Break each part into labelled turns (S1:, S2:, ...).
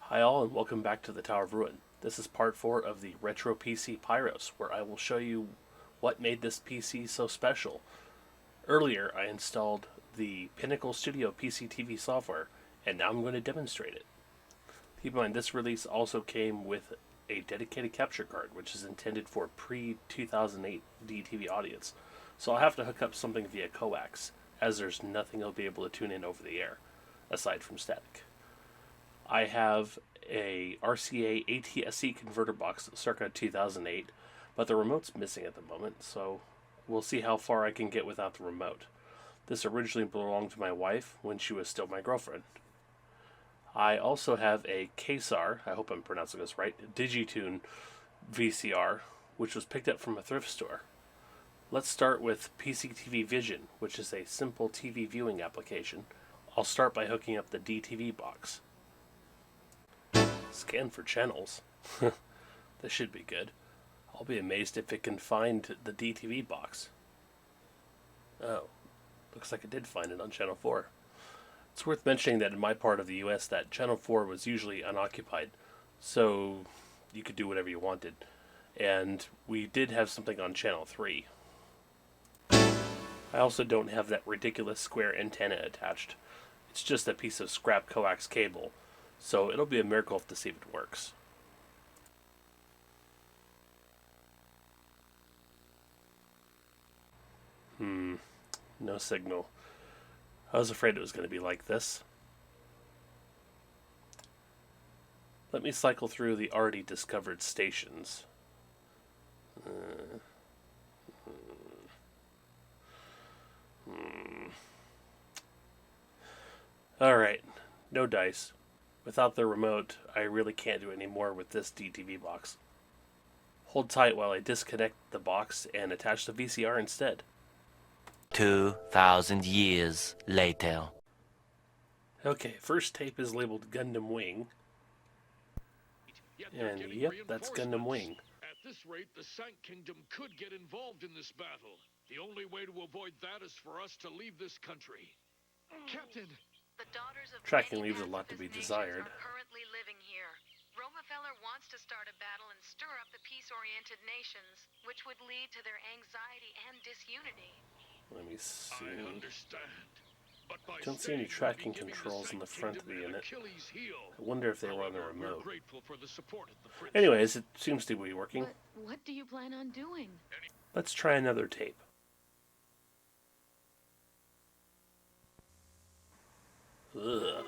S1: Hi all and welcome back to the Tower of Ruin. This is part 4 of the Retro PC Pyros, where I will show you what made this PC so special. Earlier I installed the Pinnacle Studio PCTV software, and now I'm going to demonstrate it. Keep in mind this release also came with a dedicated capture card, which is intended for pre-2008 DTV audience, so I'll have to hook up something via coax, as there's nothing I'll be able to tune in over the air, aside from static. I have a RCA ATSC converter box circa 2008, but the remote's missing at the moment, so we'll see how far I can get without the remote. This originally belonged to my wife when she was still my girlfriend. I also have a KSAR, I hope I'm pronouncing this right, Digitune VCR, which was picked up from a thrift store. Let's start with PCTV Vision, which is a simple TV viewing application. I'll start by hooking up the DTV box. Scan for channels. This should be good. I'll be amazed if it can find the DTV box. Oh, looks like it did find it on channel 4. It's worth mentioning that in my part of the US that channel 4 was usually unoccupied, so you could do whatever you wanted. And we did have something on channel 3. I also don't have that ridiculous square antenna attached. It's just a piece of scrap coax cable. So it'll be a miracle to see if it works. No signal. I was afraid it was going to be like this. Let me cycle through the already discovered stations. Alright, no dice. Without the remote, I really can't do any more with this DTV box. Hold tight while I disconnect the box and attach the VCR instead.
S2: 2,000 years later.
S1: Okay, first tape is labeled Gundam Wing. And yep, that's Gundam Wing.
S3: At this rate, the Sank Kingdom could get involved in this battle. The only way to avoid that is for us to leave this country. Captain!
S1: Tracking leaves a lot to be desired.
S4: Currently living here. Romefeller wants to start a battle and stir up the peace-oriented nations, which would lead to their anxiety and disunity.
S1: Let me see.
S3: I understand. But by
S1: Don't see any
S3: staying,
S1: tracking
S3: we'll be giving
S1: controls in the front of the
S3: Kingdom an
S1: unit.
S3: Achilles heel.
S1: I wonder if they were on the
S3: However,
S1: remote.
S3: we're grateful for the support of the Prince.
S1: Anyways, it seems to be working.
S4: But what do you plan on doing?
S1: Let's try another tape. Ugh,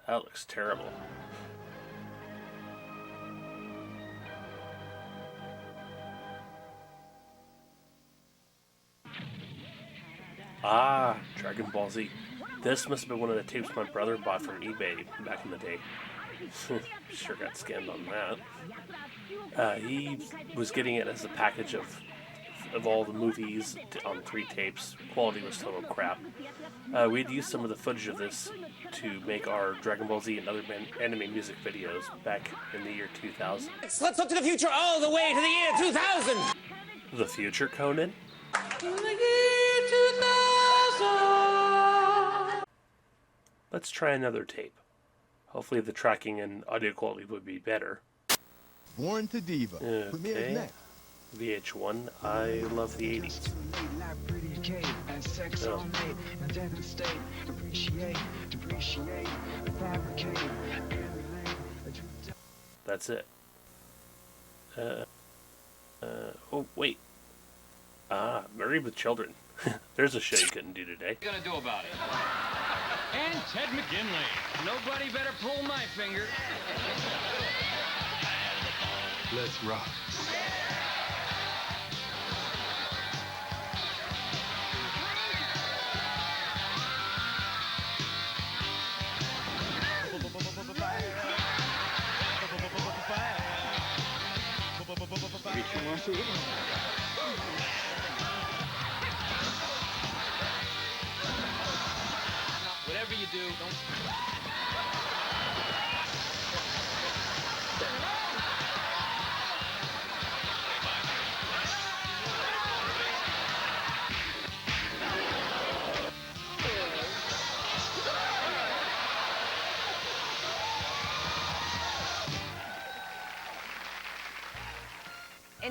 S1: that looks terrible. Ah, Dragon Ball Z. This must have been one of the tapes my brother bought from eBay back in the day. Sure got scammed on that. He was getting it as a package of all the movies on 3 tapes. Quality was total crap. We'd used some of the footage of this to make our Dragon Ball Z and other anime music videos back in the year 2000.
S5: Let's look to the future all the way to the year 2000!
S1: The future, Conan? Let's try another tape. Hopefully the tracking and audio quality would be better.
S6: Born to Diva.
S1: Okay. VH1, I love the 80s. Oh. That's it. Oh, wait. Ah, Married with Children. There's a show you couldn't do today.
S7: What are you gonna do about it? And Ted McGinley. Nobody better pull my finger.
S3: Let's rock.
S7: Whatever you do, don't...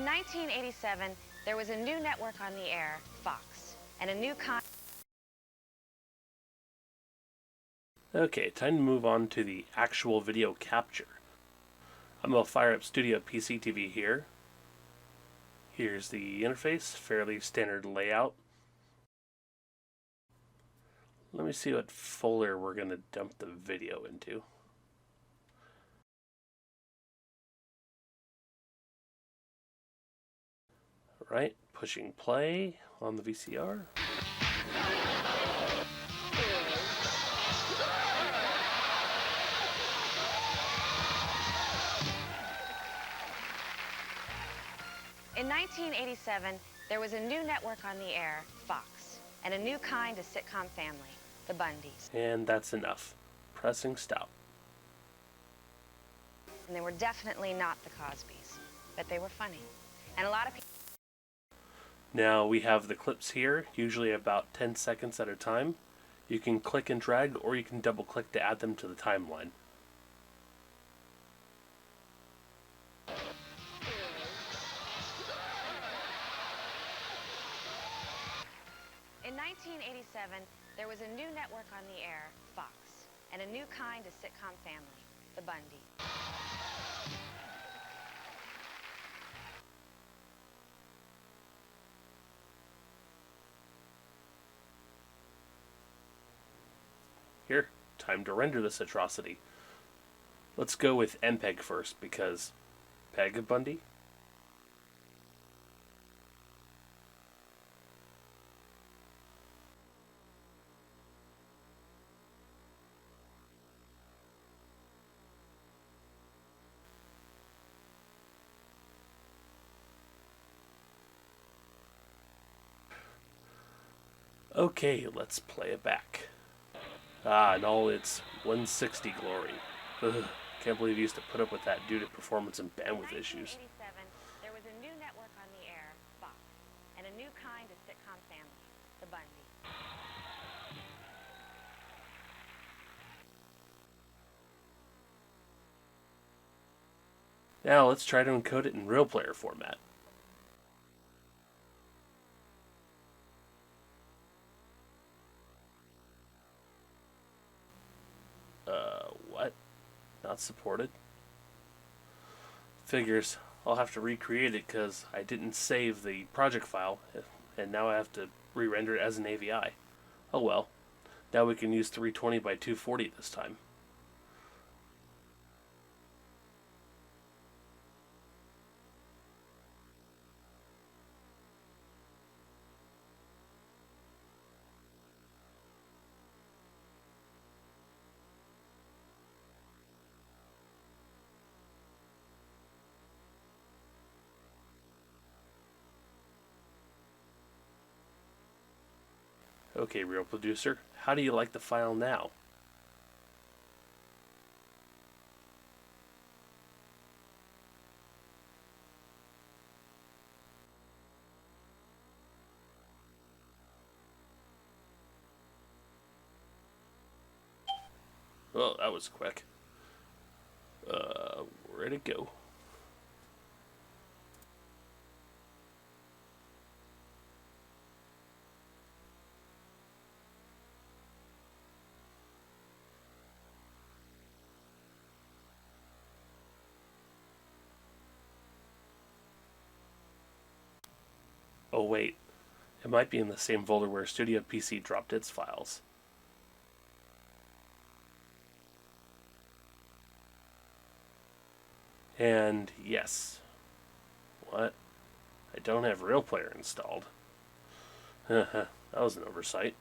S4: In 1987, there was a new network on the air, Fox, and a new
S1: Okay, time to move on to the actual video capture. I'm going to fire up Studio PCTV here. Here's the interface, fairly standard layout. Let me see what folder we're going to dump the video into. Alright, pushing play on the VCR.
S4: In 1987, there was a new network on the air, Fox, and a new kind of sitcom family, the Bundys.
S1: And that's enough. Pressing stop.
S4: And they were definitely not the Cosbys, but they were funny. And a lot of people...
S1: Now we have the clips here, usually about 10 seconds at a time. You can click and drag, or you can double click to add them to the timeline.
S4: In 1987, there was a new network on the air, Fox, and a new kind of sitcom family, the Bundys.
S1: Here, time to render this atrocity. Let's go with MPEG first, because Peg Bundy? Okay, let's play it back. Ah, and all its 160 glory. Ugh, can't believe you used to put up with that due to performance and bandwidth issues.
S4: In 1987, there was a new network on the air, Fox, and a new kind of sitcom family, the Bundys.
S1: Now let's try to encode it in RealPlayer format. What? Not supported? Figures. I'll have to recreate it because I didn't save the project file, and now I have to re-render it as an AVI. Oh well. Now we can use 320 by 240 this time. Okay, RealProducer, how do you like the file now? Well, that was quick. Where'd it go? Oh wait, it might be in the same folder where Studio PC dropped its files. And yes. What? I don't have RealPlayer installed. That was an oversight.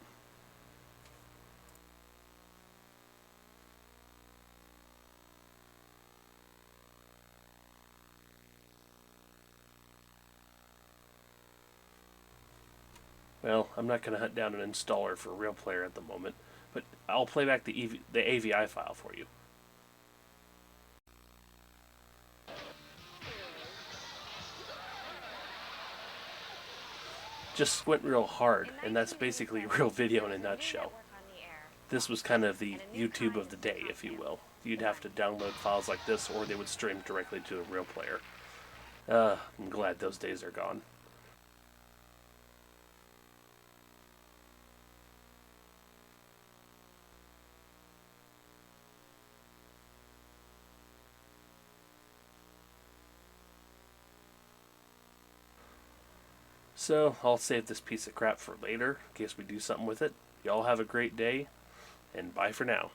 S1: Well, I'm not going to hunt down an installer for RealPlayer at the moment, but I'll play back the AVI file for you. Just squint real hard, and that's basically real video in a nutshell. This was kind of the YouTube of the day, if you will. You'd have to download files like this, or they would stream directly to a RealPlayer. I'm glad those days are gone. So, I'll save this piece of crap for later, in case we do something with it. Y'all have a great day, and bye for now.